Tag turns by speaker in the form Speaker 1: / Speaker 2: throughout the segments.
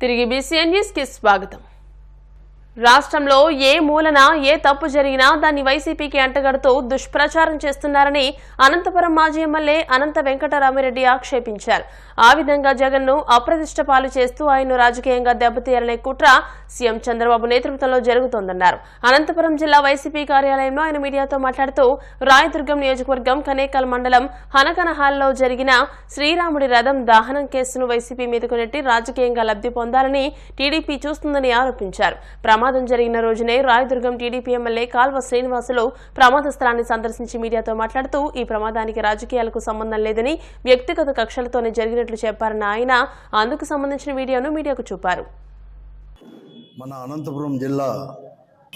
Speaker 1: తిరిగి BCN news కి స్వాగతం. రాష్ట్రంలో ఏ మూలన ఏ తప్పు జరిగినా దాన్ని వైసీపీకి అంటగడుతూ దుష్ప్రచారం చేస్తున్నారని అనంతపురం మాజీ ఎమ్మెల్యే అనంత వెంకటరామిరెడ్డి ఆక్షేపించారు. ఆ విధంగా జగన్ను అప్రతిష్ట పాలు చేస్తూ ఆయన రాజకీయంగా దెబ్బతీయాలనే కుట్ర సీఎం చంద్రబాబు నేతృత్వంలో జరుగుతోందన్నారు. అనంతపురం జిల్లా వైసీపీ కార్యాలయంలో ఆయన మీడియాతో మాట్లాడుతూ రాయదుర్గం నియోజకవర్గం కనేకల్ మండలం హనకన హాల్లో జరిగిన శ్రీరాముడి రథం దహనం కేసును వైసీపీ మీదకు నెట్టి రాజకీయంగా లబ్ధి పొందాలని టీడీపీ చూస్తుందని ఆరోపించారు. ప్రమాదం జరిగిన రోజునే రాయదుర్గం టీడీపీ ఎమ్మెల్యే కాల్వ శ్రీనివాసులు ప్రమాద స్థలాన్ని సందర్శించి మీడియాతో మాట్లాడుతూ ఈ ప్రమాదానికి రాజకీయాలకు సంబంధం లేదని వ్యక్తిగత కక్షలతోనే జరిగినట్లు చెప్పారన్న ఆయన అందుకు సంబంధించిన వీడియోను మీడియాకు చూపారు.
Speaker 2: మన అనంతపురం జిల్లా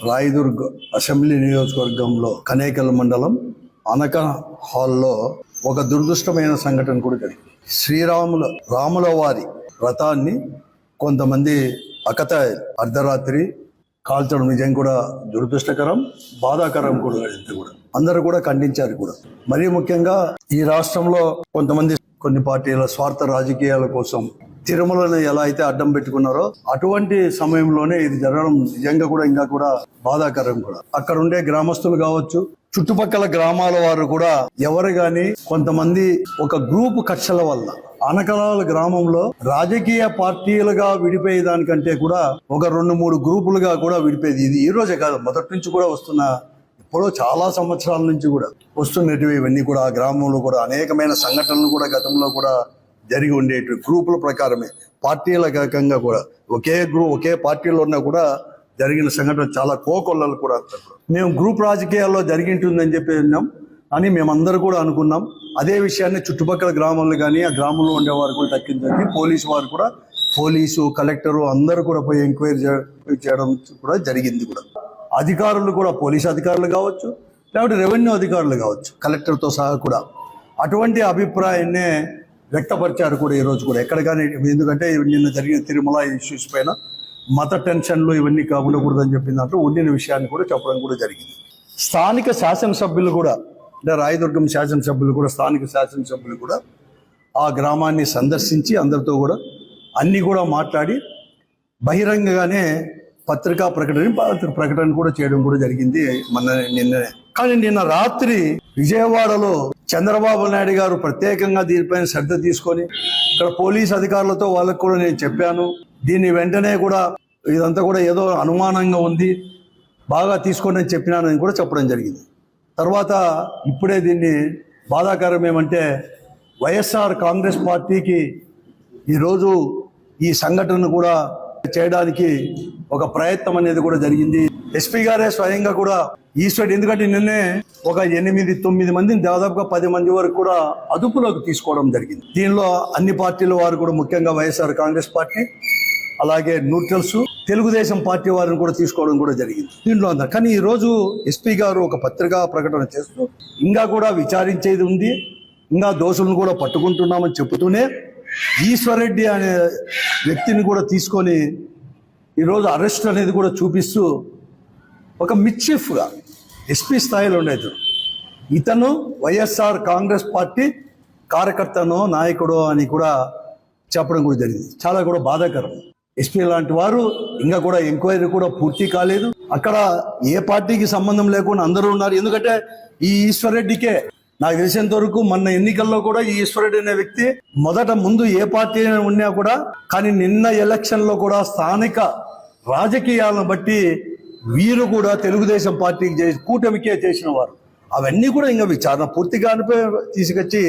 Speaker 2: రాయదుర్గ అసెంబ్లీ నియోజకవర్గంలో కనేకల్ మండలం అనక హాల్లో ఒక దురదృష్టమైన సంఘటన కూడా జరిగింది. రాముల వారి రథాన్ని కొంతమంది అకతాయిలు అర్ధరాత్రి కాల్చడం నిజం కూడా దురదృష్టకరం, బాధాకరం కూడా. అందరూ కూడా ఖండించారు కూడా. మరీ ముఖ్యంగా ఈ రాష్ట్రంలో కొంతమంది కొన్ని పార్టీల స్వార్థ రాజకీయాల కోసం తిరుమలను ఎలా అయితే అడ్డం పెట్టుకున్నారో అటువంటి సమయంలోనే ఇది జరగడం నిజంగా కూడా ఇంకా కూడా బాధాకరం కూడా. అక్కడ ఉండే గ్రామస్తులు కావచ్చు, చుట్టుపక్కల గ్రామాల వారు కూడా ఎవరు గాని కొంతమంది ఒక గ్రూప్ కక్షల వల్ల అనకలాల గ్రామంలో రాజకీయ పార్టీలుగా విడిపోయే దానికంటే కూడా ఒక 2-3 గ్రూపులుగా కూడా విడిపోయేది. ఇది ఈ రోజే కాదు, మొదటి నుంచి కూడా వస్తున్న, ఇప్పుడు చాలా సంవత్సరాల నుంచి కూడా వస్తున్నటివి ఇవన్నీ కూడా. ఆ గ్రామంలో కూడా అనేకమైన సంఘటనలు కూడా గతంలో కూడా జరిగి ఉండేవి. గ్రూపుల ప్రకారమే పార్టీల రకంగా కూడా ఒకే పార్టీలో ఉన్నా కూడా జరిగిన సంఘటన చాలా కోకొల్లలు కూడా. మేము గ్రూప్ రాజకీయాల్లో జరిగింటుందని చెప్పి విన్నాం అని మేమందరూ కూడా అనుకున్నాం. అదే విషయాన్ని చుట్టుపక్కల గ్రామాల్లో కానీ ఆ గ్రామంలో ఉండేవారు కూడా దక్కిందని పోలీసు వారు కూడా, పోలీసు కలెక్టరు అందరూ కూడా పోయి ఎంక్వైరీ చేయడం కూడా జరిగింది కూడా. అధికారులు కూడా, పోలీసు అధికారులు కావచ్చు, లేకపోతే రెవెన్యూ అధికారులు కావచ్చు, కలెక్టర్తో సహా కూడా అటువంటి అభిప్రాయాన్నే వ్యక్తపరిచారు కూడా ఈరోజు కూడా. ఎక్కడ కానీ, ఎందుకంటే నిన్న జరిగిన తిరుమల ఇష్యూస్ పైన మత టెన్షన్లు ఇవన్నీ ఉండకూడదని చెప్పిన దాంట్లో ఉండిన విషయాన్ని కూడా చెప్పడం కూడా జరిగింది. స్థానిక శాసనసభ్యులు కూడా, అంటే రాయదుర్గం శాసనసభ్యులు కూడా, స్థానిక శాసనసభ్యులు కూడా ఆ గ్రామాన్ని సందర్శించి అందరితో కూడా అన్నీ కూడా మాట్లాడి బహిరంగంగానే పత్రికా ప్రకటన కూడా చేయడం కూడా జరిగింది నిన్ననే. కానీ నిన్న రాత్రి విజయవాడలో చంద్రబాబు నాయుడు గారు ప్రత్యేకంగా దీనిపైన శ్రద్ధ తీసుకొని ఇక్కడ పోలీస్ అధికారులతో వాళ్ళకు కూడా నేను చెప్పాను, దీన్ని వెంటనే కూడా ఇదంతా కూడా ఏదో అనుమానంగా ఉంది, బాగా తీసుకోండి అని చెప్పినానని కూడా చెప్పడం జరిగింది. తర్వాత ఇప్పుడే దీన్ని బాధాకరం ఏమంటే వైఎస్ఆర్ కాంగ్రెస్ పార్టీకి ఈరోజు ఈ సంఘటన కూడా చేయడానికి ఒక ప్రయత్నం అనేది కూడా జరిగింది. ఎస్పీ గారే స్వయంగా కూడా ఈశ్వరుడు, ఎందుకంటే నిన్నే ఒక 8-9 మందిని, దాదాపుగా 10 మంది వరకు కూడా అదుపులోకి తీసుకోవడం జరిగింది. దీనిలో అన్ని పార్టీల వారు కూడా, ముఖ్యంగా వైఎస్ఆర్ కాంగ్రెస్ పార్టీ, అలాగే న్యూట్రల్స్, తెలుగుదేశం పార్టీ వారిని కూడా తీసుకోవడం కూడా జరిగింది దీంట్లో అంతా. కానీ ఈరోజు ఎస్పీ గారు ఒక పత్రికా ప్రకటన చేస్తూ ఇంకా కూడా విచారించేది ఉంది, ఇంకా దోషులను కూడా పట్టుకుంటున్నామని చెబుతూనే ఈశ్వరెడ్డి అనే వ్యక్తిని కూడా తీసుకొని ఈరోజు అరెస్ట్ అనేది కూడా చూపిస్తూ ఒక మిస్చీఫ్గా ఎస్పీ స్థాయిలో ఉండేది ఇతను వైఎస్ఆర్ కాంగ్రెస్ పార్టీ కార్యకర్తనో నాయకుడో అని కూడా చెప్పడం కూడా జరిగింది. చాలా కూడా బాధాకరం. ఎస్పీ లాంటి వారు ఇంకా కూడా ఎంక్వైరీ కూడా పూర్తి కాలేదు. అక్కడ ఏ పార్టీకి సంబంధం లేకుండా అందరూ ఉన్నారు. ఎందుకంటే ఈ ఈశ్వరెడ్డికే నాకు తెలిసినంత వరకు మొన్న ఎన్నికల్లో కూడా ఈ ఈశ్వరెడ్డి అనే వ్యక్తి ముందు ఏ పార్టీ ఉన్నా కూడా, కానీ నిన్న ఎలక్షన్లో కూడా స్థానిక రాజకీయాలను బట్టి వీరు కూడా తెలుగుదేశం పార్టీకి కూటమికే చేసిన వారు. అవన్నీ కూడా ఇంకా విచారణ పూర్తిగా తీసుకొచ్చి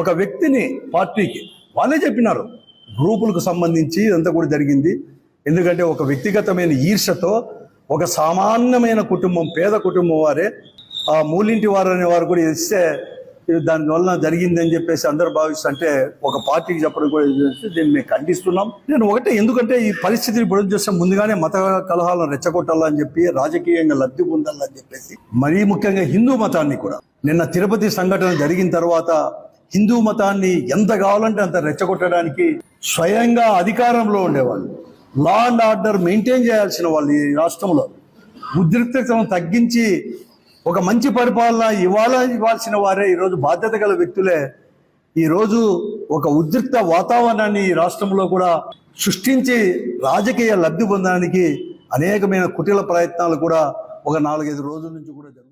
Speaker 2: ఒక వ్యక్తిని పార్టీకి వాళ్ళే చెప్పినారు. గ్రూపులకు సంబంధించి ఇదంతా కూడా జరిగింది. ఎందుకంటే ఒక వ్యక్తిగతమైన ఈర్షతో ఒక సామాన్యమైన కుటుంబం, పేద కుటుంబం వారే ఆ మూలింటి వారు అనే వారు కూడా ఇస్తే దానివల్ల జరిగిందని చెప్పేసి అందరూ భావిస్తుంటే ఒక పార్టీకి చెప్పడం కూడా దీన్ని మేము ఖండిస్తున్నాం. నేను ఒకటే, ఎందుకంటే ఈ పరిస్థితిని ఇప్పుడు చేస్తే ముందుగానే మత కలహాలను రెచ్చగొట్టాలని చెప్పి, రాజకీయంగా లబ్ధి పొందాలని చెప్పేసి, మరీ ముఖ్యంగా హిందూ మతాన్ని కూడా నిన్న తిరుపతి సంఘటన జరిగిన తర్వాత హిందూ మతాన్ని ఎంత కావాలంటే అంత రెచ్చగొట్టడానికి స్వయంగా అధికారంలో ఉండేవాళ్ళు, లా అండ్ ఆర్డర్ మెయింటైన్ చేయాల్సిన వాళ్ళు ఈ రాష్ట్రంలో ఉద్రిక్తతను తగ్గించి ఒక మంచి పరిపాలన ఇవ్వాల్సిన వారే ఈరోజు బాధ్యత గల వ్యక్తులే ఈరోజు ఒక ఉద్రిక్త వాతావరణాన్ని ఈ రాష్ట్రంలో కూడా సృష్టించి రాజకీయ లబ్ధి పొందడానికి అనేకమైన కుటిల ప్రయత్నాలు కూడా ఒక 4-5 రోజుల నుంచి కూడా జరుగుతాయి.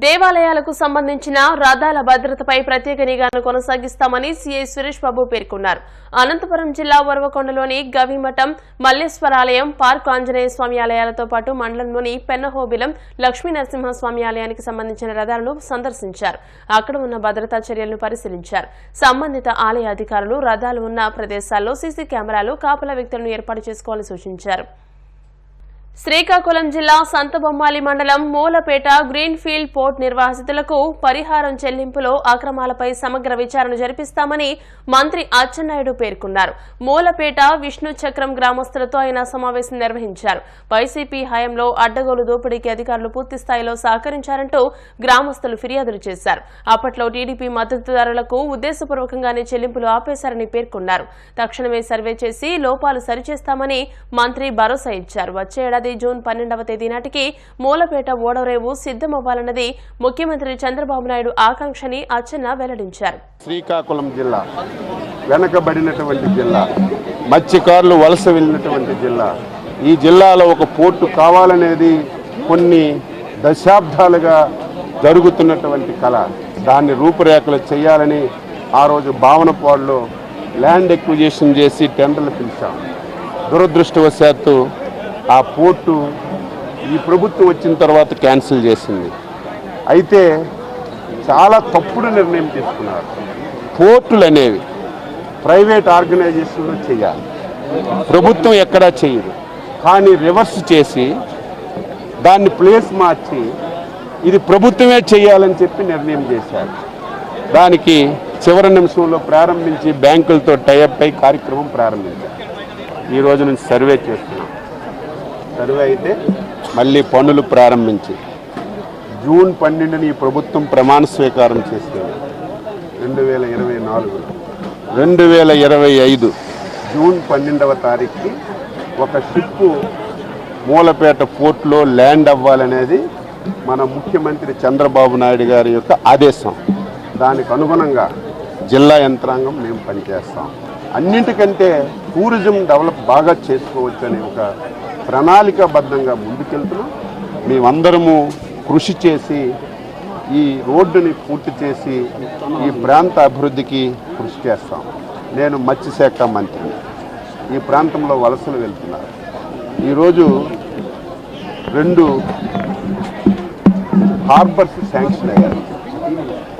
Speaker 1: దేవాలయాలకు సంబంధించిన రథాల భద్రతపై ప్రత్యేక నిఘాను కొనసాగిస్తామని సీఐ సురేష్ బాబు పేర్కొన్నారు. అనంతపురం జిల్లా వరవకొండలోని గవిమఠం, మల్లేశ్వరాలయం, పార్క్ ఆంజనేయ స్వామి ఆలయాలతో పాటు మండలంలోని పెన్నహోబిలం, లక్ష్మీనరసింహస్వామి ఆలయానికి సంబంధించిన రథాలను సందర్శించారు. అక్కడ ఉన్న భద్రతా చర్యలను పరిశీలించారు. సంబంధిత ఆలయ అధికారులు రథాలు ఉన్న ప్రదేశాల్లో సీసీ కెమెరాలు, కాపలా వ్యక్తులను ఏర్పాటు చేసుకోవాలని సూచించారు. శ్రీకాకుళం జిల్లా సంతబొమ్మాలి మండలం మూలపేట గ్రీన్ఫీల్డ్ పోర్ట్ నిర్వాసితులకు పరిహారం చెల్లింపులో అక్రమాలపై సమగ్ర విచారణ జరిపిస్తామని మంత్రి అచ్చెన్నాయుడు పేర్కొన్నారు. మూలపేట విష్ణు చక్రం గ్రామస్తులతో ఆయన సమావేశం నిర్వహించారు. వైసీపీ హయాంలో అడ్డగోలు దోపిడీకి అధికారులు పూర్తిస్థాయిలో సహకరించారంటూ గ్రామస్తులు ఫిర్యాదులు చేశారు. అప్పట్లో టీడీపీ మద్దతుదారులకు ఉద్దేశపూర్వకంగానే చెల్లింపులు ఆపేశారని పేర్కొన్నారు. తక్షణమే సర్వే చేసి లోపాలు సరిచేస్తామని మంత్రి భరోసా ఇచ్చారు. వచ్చే జూన్ 12వ తేదీ నాటికి మూలపేట ఓడరేవు సిద్దమవ్వాలన్నది ముఖ్యమంత్రి చంద్రబాబు నాయుడు ఆకాంక్షని అచ్చెన్న వెల్లడించారు.
Speaker 3: శ్రీకాకుళం జిల్లా వెనకబడినటువంటి జిల్లా, మత్స్యకారులు వలస వెళ్ళినటువంటి జిల్లా. ఈ జిల్లాలో ఒక పోర్టు కావాలనేది కొన్ని దశాబ్దాలుగా జరుగుతున్నటువంటి కళ. దాన్ని రూపురేఖలు చేయాలని ఆ రోజు భావనపాడులో ల్యాండ్ ఎక్విజిషన్ చేసి టెండర్లు పిలిచాం. దురదృష్టవశాత్తు ఆ పోర్టు ఈ ప్రభుత్వం వచ్చిన తర్వాత క్యాన్సిల్ చేసింది. అయితే చాలా తప్పుడు నిర్ణయం తీసుకున్నారు. పోర్టులు అనేవి ప్రైవేట్ ఆర్గనైజేషన్లో చేయాలి, ప్రభుత్వం ఎక్కడా చేయదు. కానీ రివర్స్ చేసి దాన్ని ప్లేస్ మార్చి ఇది ప్రభుత్వమే చేయాలని చెప్పి నిర్ణయం చేశారు. దానికి చివరి నిమిషంలో ప్రారంభించి బ్యాంకులతో టైఅప్ అయి కార్యక్రమం ప్రారంభించారు. ఈ రోజు నుంచి సర్వే చేస్తున్నాం. సర్వే అయితే మళ్ళీ పనులు ప్రారంభించి జూన్ 12ని ఈ ప్రభుత్వం ప్రమాణ స్వీకారం చేసింది. 2024 2025 జూన్ 12వ తారీఖుకి ఒక షిప్పు మూలపేట పోర్టులో ల్యాండ్ అవ్వాలనేది మన ముఖ్యమంత్రి చంద్రబాబు నాయుడు గారి యొక్క ఆదేశం. దానికి అనుగుణంగా జిల్లా యంత్రాంగం మేము పనిచేస్తాం. అన్నింటికంటే టూరిజం డెవలప్ బాగా చేసుకోవచ్చు అనే ఒక ప్రణాళికాబద్ధంగా ముందుకెళ్తున్నాం. మేమందరము కృషి చేసి ఈ రోడ్డుని పూర్తి చేసి ఈ ప్రాంత అభివృద్ధికి కృషి చేస్తాం. నేను మత్స్యశాఖ మంత్రిని. ఈ ప్రాంతంలో వలసలు వెళ్తున్నారు. ఈరోజు 2 హార్బర్స్ శాంక్షన్ అయ్యారు.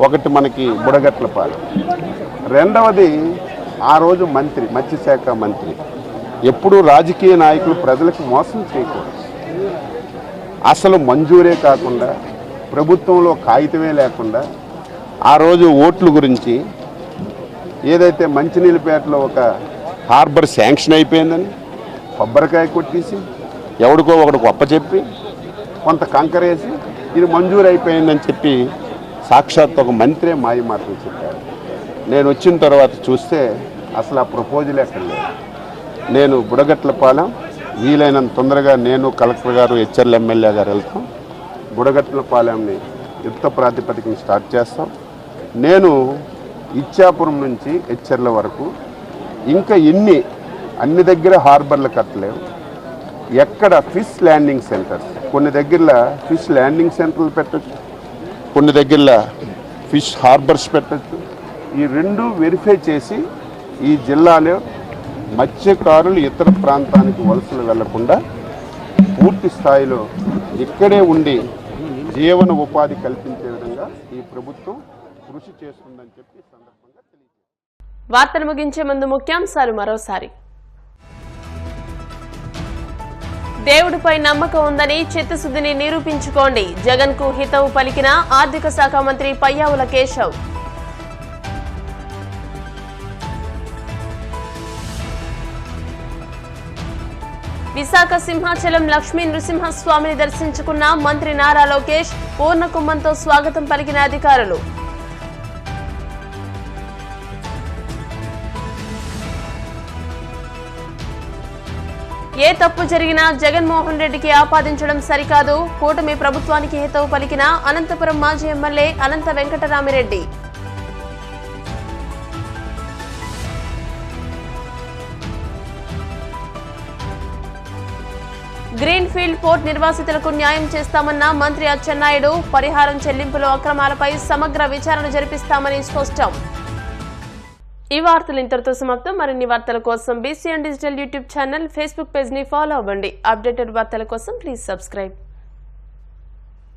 Speaker 3: ఒకటి మనకి బుడగట్లపాలెం, రెండవది ఆ రోజు మంత్రి, మత్స్యశాఖ మంత్రి, ఎప్పుడూ రాజకీయ నాయకులు ప్రజలకు మోసం చేయకూడదు. అసలు మంజూరే కాకుండా ప్రభుత్వంలో కాగితమే లేకుండా ఆ రోజు ఓట్ల గురించి ఏదైతే మంచినీళ్ళపేటలో ఒక హార్బర్ శాంక్షన్ అయిపోయిందని కొబ్బరికాయ కొట్టేసి ఎవడికో ఒకడికి అప్పచెప్పి కొంత కంకరేసి ఇది మంజూరు అయిపోయిందని చెప్పి సాక్షాత్ ఒక మంత్రే మాయ మాటలు చెప్పారు. నేను వచ్చిన తర్వాత చూస్తే అసలు ఆ ప్రపోజల్ ఎక్కడ లేదు. నేను బుడగట్లపాలెం వీలైనంత తొందరగా నేను కలెక్టర్ గారు, హెచ్ఎల్ ఎమ్మెల్యే గారు వెళ్తాం. బుడగట్లపాలెంని యుద్ధ ప్రాతిపదికన స్టార్ట్ చేస్తాం. నేను ఇచ్చాపురం నుంచి హెచ్ఎర్ల వరకు ఇంకా అన్ని దగ్గర హార్బర్లు కట్టలేవు. ఎక్కడ ఫిష్ ల్యాండింగ్ సెంటర్స్, కొన్ని దగ్గరలో ఫిష్ ల్యాండింగ్ సెంటర్లు పెట్టచ్చు, కొన్ని దగ్గరలో ఫిష్ హార్బర్స్ పెట్టచ్చు. ఈ 2 వెరిఫై చేసి ఈ జిల్లాలో మత్స్యకారులు ఇతర ప్రాంతానికి వలసలు వెళ్లకుండా పూర్తి స్థాయిలో ఇక్కడే ఉండి జీవన ఉపాధి కల్పించే విధంగా ఈ ప్రభుత్వం కృషి చేస్తుందని చెప్పి సందర్భంగా తెలియజేస్తారు.
Speaker 1: వార్తలు ముగించే ముందు ముఖ్యాంశాలు మరోసారి. దేవుడిపై నమ్మకం ఉందని చిత్తశుద్ధిని నిరూపించుకోండి. జగన్ కు హితవు పలికిన ఆర్థిక శాఖ మంత్రి పయ్యావుల కేశవ్. విశాఖ సింహాచలం లక్ష్మీ నృసింహస్వామిని దర్శించుకున్న మంత్రి నారా లోకేష్. పూర్ణ కుంభంతో స్వాగతం పలికిన అధికారులు. ఏ తప్పు జరిగినా జగన్మోహన్ రెడ్డికి ఆపాదించడం సరికాదు. కూటమి ప్రభుత్వానికి హితవు పలికిన అనంతపురం మాజీ ఎమ్మెల్యే అనంత వెంకటరామిరెడ్డి. గ్రీన్ ఫీల్డ్ పోర్ట్ నిర్వాసితులకు న్యాయం చేస్తామన్న మంత్రి అచ్చెన్నాయుడు. పరిహారం చెల్లింపులో అక్రమాలపై సమగ్ర విచారణ జరిపిస్తామని స్పష్టం. ఈ వార్తలు ఇంతటితో సమాప్తం. మరిన్ని వార్తల కోసం BCN digital YouTube channel, Facebook page ని ఫాలో అవ్వండి. అప్డేటెడ్ వార్తల కోసం ప్లీజ్ సబ్స్క్రైబ్.